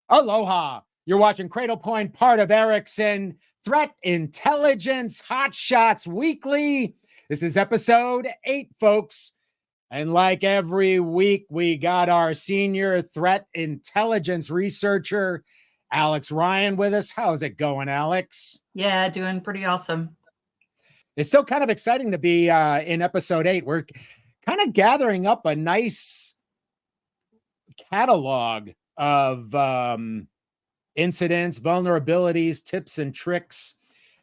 Aloha. You're watching Cradlepoint, part of Ericson Threat Intelligence Hot Shots Weekly. This is episode 8, folks. And like every week, we got our senior threat intelligence researcher, Alex Ryan, with us. How's it going, Alex? Yeah, doing pretty awesome. It's still kind of exciting to be in episode 8. We're kind of gathering up a nice catalog of incidents, vulnerabilities, tips and tricks,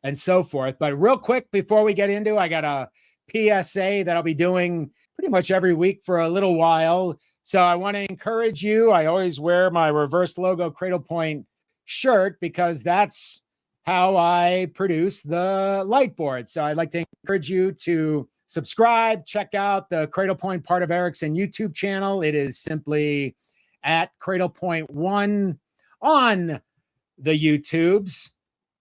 and so forth. But real quick, before we get into, I got a PSA that I'll be doing pretty much every week for a little while. So I want to encourage you. I always wear my reverse logo Cradlepoint shirt because that's how I produce the light board. So I'd like to encourage you to subscribe, check out the Cradlepoint part of Ericson YouTube channel. It is simply at Cradlepoint1 on the YouTubes.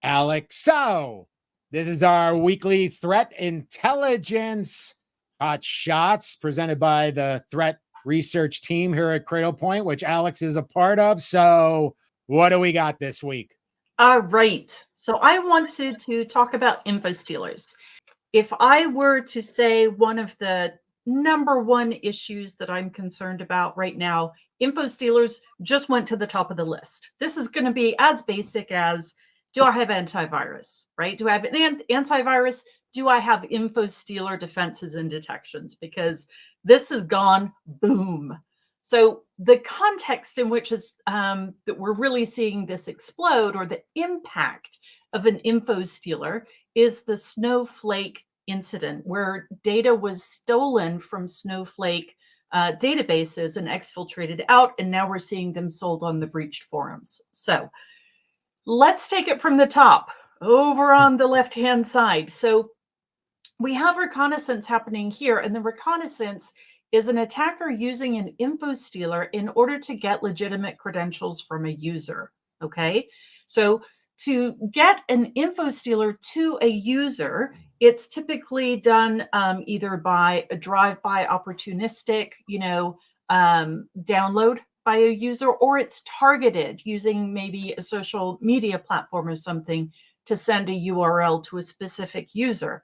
Alex, so this is our weekly threat intelligence hot shots presented by the threat research team here at Cradlepoint, which Alex is a part of. So what do we got this week? All right. So I wanted to talk about InfoStealers. If I were to say one of the number one issues that I'm concerned about right now, InfoStealers just went to the top of the list. This is going to be as basic as, do I have antivirus, right? Do I have an antivirus? Do I have InfoStealer defenses and detections? Because this has gone boom. So the context in which is that we're really seeing this explode, or the impact of an InfoStealer, is the Snowflake incident, where data was stolen from Snowflake databases and exfiltrated out, and now we're seeing them sold on the breached forums. So let's take it from the top, over on the left-hand side. So we have reconnaissance happening here, and the reconnaissance is an attacker using an InfoStealer in order to get legitimate credentials from a user, okay? So to get an InfoStealer to a user, it's typically done either by a drive-by opportunistic, download by a user, or it's targeted using maybe a social media platform or something to send a URL to a specific user.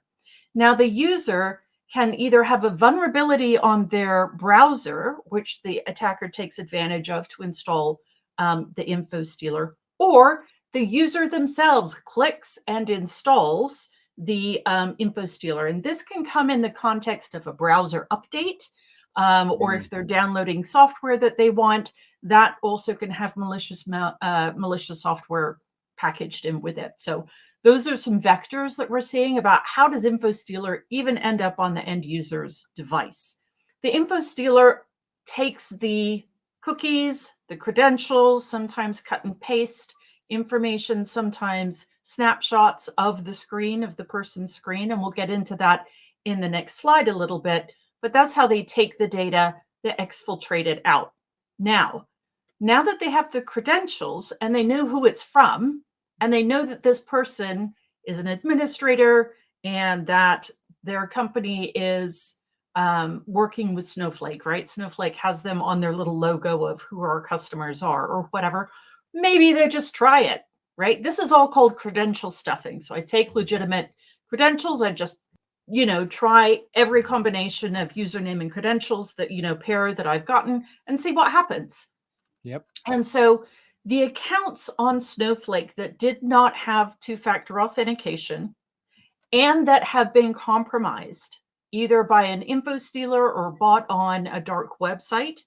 Now, the user can either have a vulnerability on their browser, which the attacker takes advantage of to install the InfoStealer, or the user themselves clicks and installs the InfoStealer. And this can come in the context of a browser update, or if they're downloading software that they want, that also can have malicious software packaged in with it. So those are some vectors that we're seeing about how does InfoStealer even end up on the end user's device. The InfoStealer takes the cookies, the credentials, sometimes cut and paste information, sometimes snapshots of the screen, of the person's screen, and we'll get into that in the next slide a little bit, but that's how they take the data, they exfiltrate it out. Now that they have the credentials and they know who it's from, and they know that this person is an administrator and that their company is working with Snowflake, right? Snowflake has them on their little logo of who our customers are or whatever. Maybe they just try it, right? This is all called credential stuffing. So I take legitimate credentials, I just, try every combination of username and credentials that, pair that I've gotten and see what happens. Yep. And so the accounts on Snowflake that did not have two-factor authentication and that have been compromised either by an InfoStealer or bought on a dark website,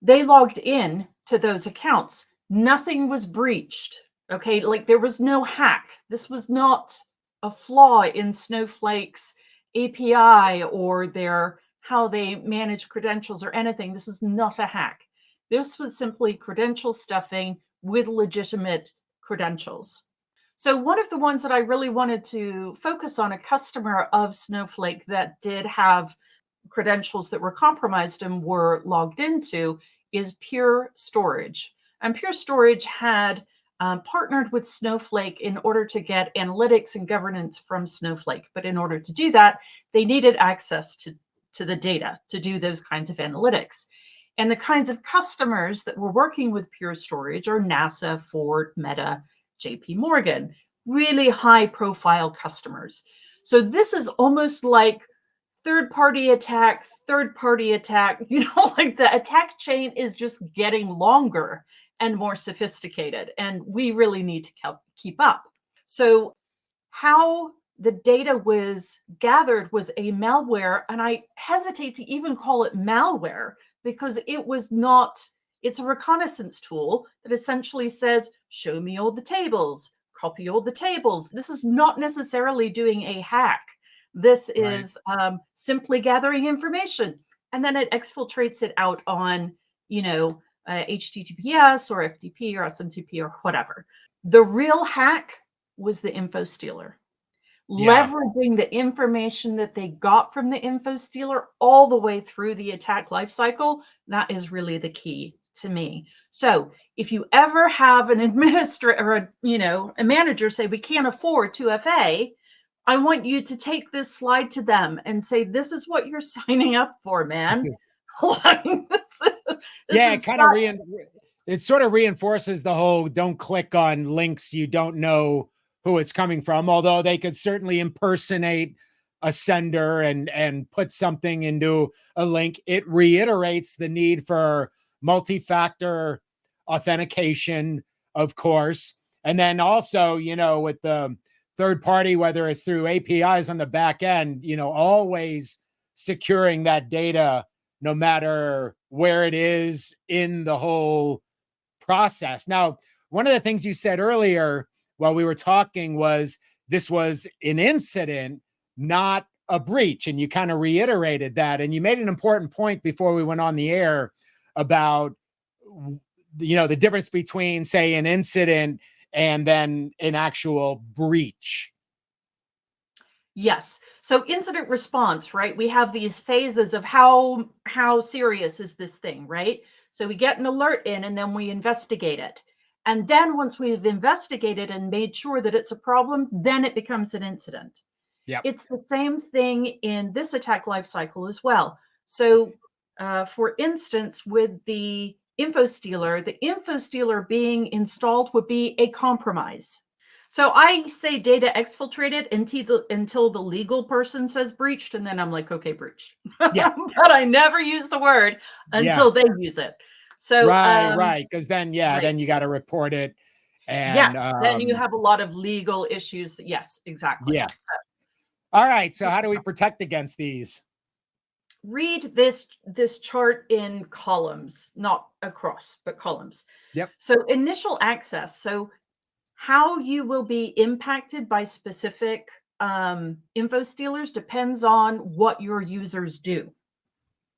they logged in to those accounts. Nothing was breached, okay? Like there was no hack. This was not a flaw in Snowflake's API or how they manage credentials or anything. This was not a hack. This was simply credential stuffing with legitimate credentials. So one of the ones that I really wanted to focus on, a customer of Snowflake that did have credentials that were compromised and were logged into, is Pure Storage. And Pure Storage had partnered with Snowflake in order to get analytics and governance from Snowflake. But in order to do that, they needed access to the data to do those kinds of analytics. And the kinds of customers that were working with Pure Storage are NASA, Ford, Meta, JP Morgan, really high profile customers. So this is almost like third-party attack, like the attack chain is just getting longer and more sophisticated, and we really need to keep up. So how the data was gathered was a malware, and I hesitate to even call it malware because it was not, it's a reconnaissance tool that essentially says, show me all the tables, copy all the tables. This is not necessarily doing a hack. This is simply gathering information, and then it exfiltrates it out on, HTTPS or FTP or SMTP or whatever. The real hack was the InfoStealer. Leveraging the information that they got from the InfoStealer all the way through the attack lifecycle, that is really the key to me. So if you ever have an administrator or a manager say, we can't afford 2FA, I want you to take this slide to them and say, this is what you're signing up for, man. It sort of reinforces the whole don't click on links you don't know who it's coming from, although they could certainly impersonate a sender and put something into a link. It reiterates the need for multi-factor authentication, of course. And then also, with the third party, whether it's through APIs on the back end, always securing that data, no matter where it is in the whole process. Now, one of the things you said earlier while we were talking was this was an incident, not a breach. And you kind of reiterated that. And you made an important point before we went on the air about, the difference between, say, an incident and then an actual breach. Yes. So incident response, right? We have these phases of how serious is this thing, right? So we get an alert in and then we investigate it. And then once we've investigated and made sure that it's a problem, then it becomes an incident. Yeah. It's the same thing in this attack lifecycle as well. So for instance, with the InfoStealer being installed would be a compromise. So I say data exfiltrated until the legal person says breached, and then I'm like, okay, breached. Yeah. But I never use the word until they use it. So right, because then then you got to report it, and then you have a lot of legal issues. Yes, exactly. Yeah. All right. So how do we protect against these? Read this chart in columns, not across, but columns. Yep. So initial access. So how you will be impacted by specific InfoStealers depends on what your users do.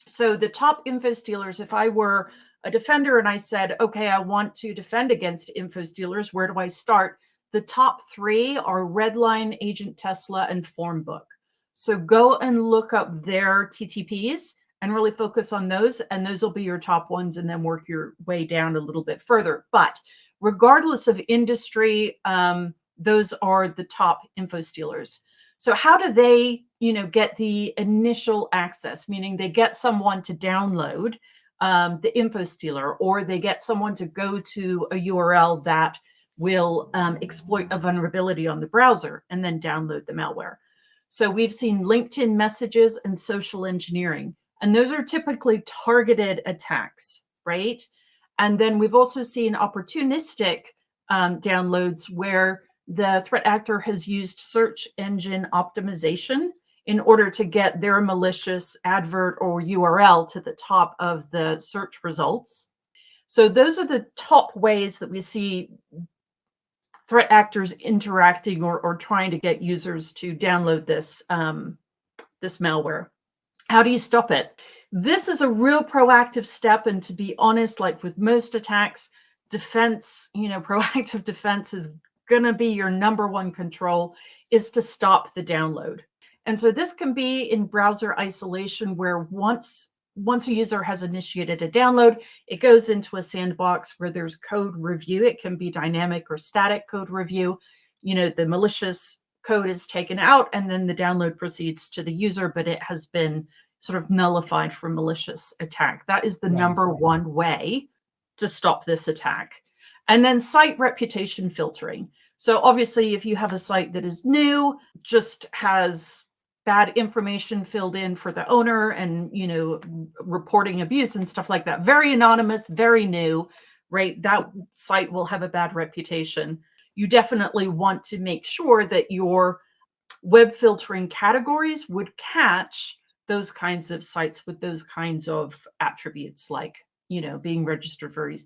So the top InfoStealers, if I were a defender and I said, okay, I want to defend against InfoStealers, where do I start? The top 3 are Redline, Agent Tesla, and Formbook. So go and look up their TTPs and really focus on those, and those will be your top ones, and then work your way down a little bit further. But regardless of industry, those are the top InfoStealers. So how do they, get the initial access? Meaning they get someone to download the InfoStealer, or they get someone to go to a URL that will exploit a vulnerability on the browser and then download the malware. So we've seen LinkedIn messages and social engineering, and those are typically targeted attacks, right? And then we've also seen opportunistic downloads where the threat actor has used search engine optimization in order to get their malicious advert or URL to the top of the search results. So those are the top ways that we see threat actors interacting or trying to get users to download this, this malware. How do you stop it? This is a real proactive step. And to be honest, like with most attacks, defense, proactive defense is going to be your number one control, is to stop the download. And so this can be in browser isolation, where once a user has initiated a download, it goes into a sandbox where there's code review. It can be dynamic or static code review. The malicious code is taken out and then the download proceeds to the user, but it has been sort of nullified for malicious attack. That is the Right. number one way to stop this attack. And then site reputation filtering. So obviously, if you have a site that is new, just has bad information filled in for the owner and, reporting abuse and stuff like that, very anonymous, very new, right? That site will have a bad reputation. You definitely want to make sure that your web filtering categories would catch those kinds of sites with those kinds of attributes, like, being registered very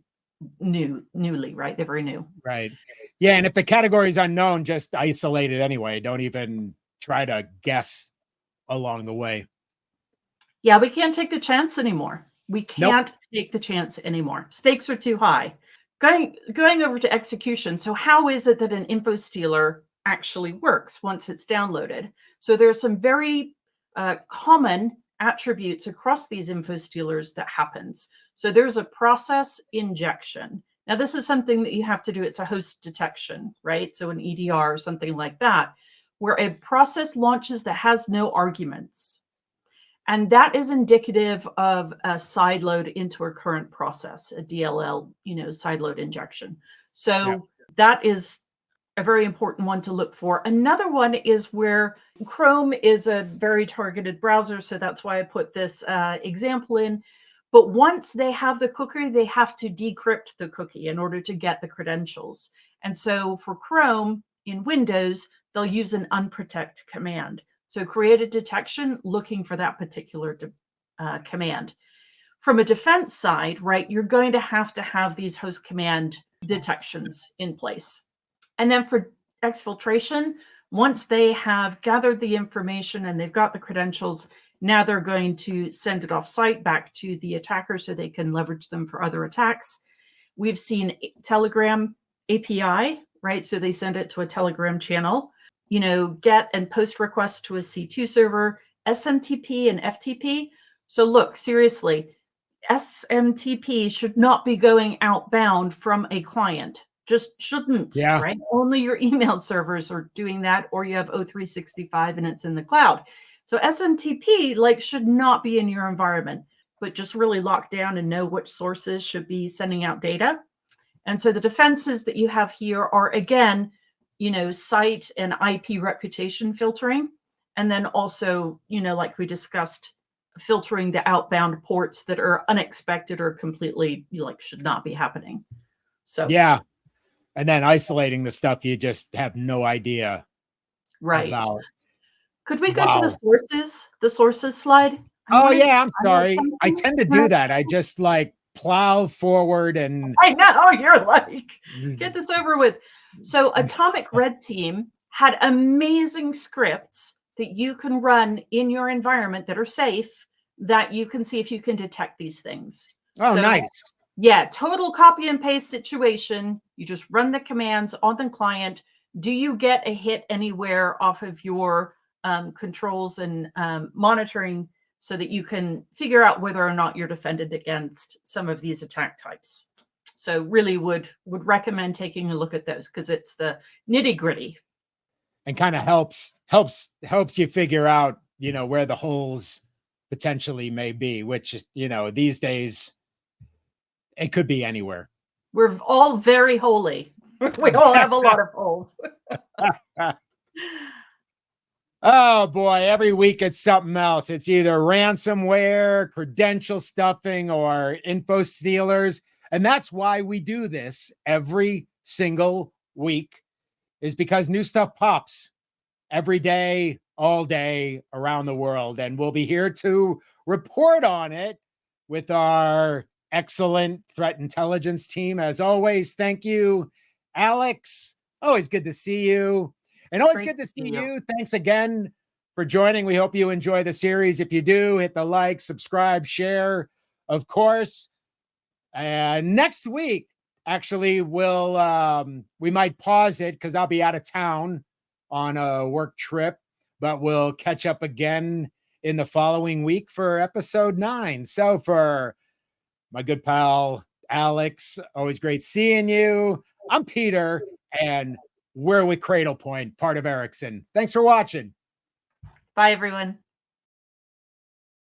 newly, right? They're very new. Right. Yeah. And if the category is unknown, just isolate it anyway. Don't even try to guess along the way. Yeah, we can't take the chance anymore. We Nope. can't take the chance anymore. Stakes are too high. Going over to execution. So how is it that an InfoStealer actually works once it's downloaded? So there's some very common attributes across these InfoStealers that happens. So there's a process injection. Now, this is something that you have to do. It's a host detection, right? So an EDR or something like that, where a process launches that has no arguments. And that is indicative of a sideload into a current process, a DLL, sideload injection. So that is a very important one to look for. Another one is where Chrome is a very targeted browser. So that's why I put this example in. But once they have the cookie, they have to decrypt the cookie in order to get the credentials. And so for Chrome in Windows, they'll use an unprotect command. So create a detection looking for that particular command. From a defense side, right, you're going to have these host command detections in place. And then for exfiltration, once they have gathered the information and they've got the credentials, now they're going to send it off site back to the attacker so they can leverage them for other attacks. We've seen Telegram API, right? So they send it to a Telegram channel, get and post requests to a C2 server, SMTP and FTP. So look, seriously, SMTP should not be going outbound from a client. Just shouldn't, right? Only your email servers are doing that, or you have O365 and it's in the cloud. So SMTP should not be in your environment, but just really lock down and know which sources should be sending out data. And so the defenses that you have here are, again, site and IP reputation filtering. And then also, like we discussed, filtering the outbound ports that are unexpected or completely should not be happening. So yeah. And then isolating the stuff you just have no idea about. Could we go to the sources slide? I'm sorry. I tend to do that. I just plow forward and I know, you're like, get this over with. So Atomic Red Team had amazing scripts that you can run in your environment that are safe, that you can see if you can detect these things. Oh, so, nice. Yeah, total copy and paste situation. You just run the commands on the client. Do you get a hit anywhere off of your controls and monitoring, so that you can figure out whether or not you're defended against some of these attack types? So really would recommend taking a look at those, because it's the nitty-gritty. And kind of helps you figure out, where the holes potentially may be, which, these days it could be anywhere. We're all very holy. We all have a lot of holes. Oh boy, every week it's something else. It's either ransomware, credential stuffing, or InfoStealers. And that's why we do this every single week, is because new stuff pops every day, all day around the world. And we'll be here to report on it with our excellent threat intelligence team. As always, thank you, Alex. Always good to see you. And always good to see you. Thanks again for joining. We hope you enjoy the series. If you do, hit the like, subscribe, share, of course. And next week, actually, we might pause it because I'll be out of town on a work trip, but we'll catch up again in the following week for episode 9. So for my good pal, Alex, always great seeing you. I'm Peter, and we're with Cradlepoint, part of Ericsson. Thanks for watching. Bye, everyone.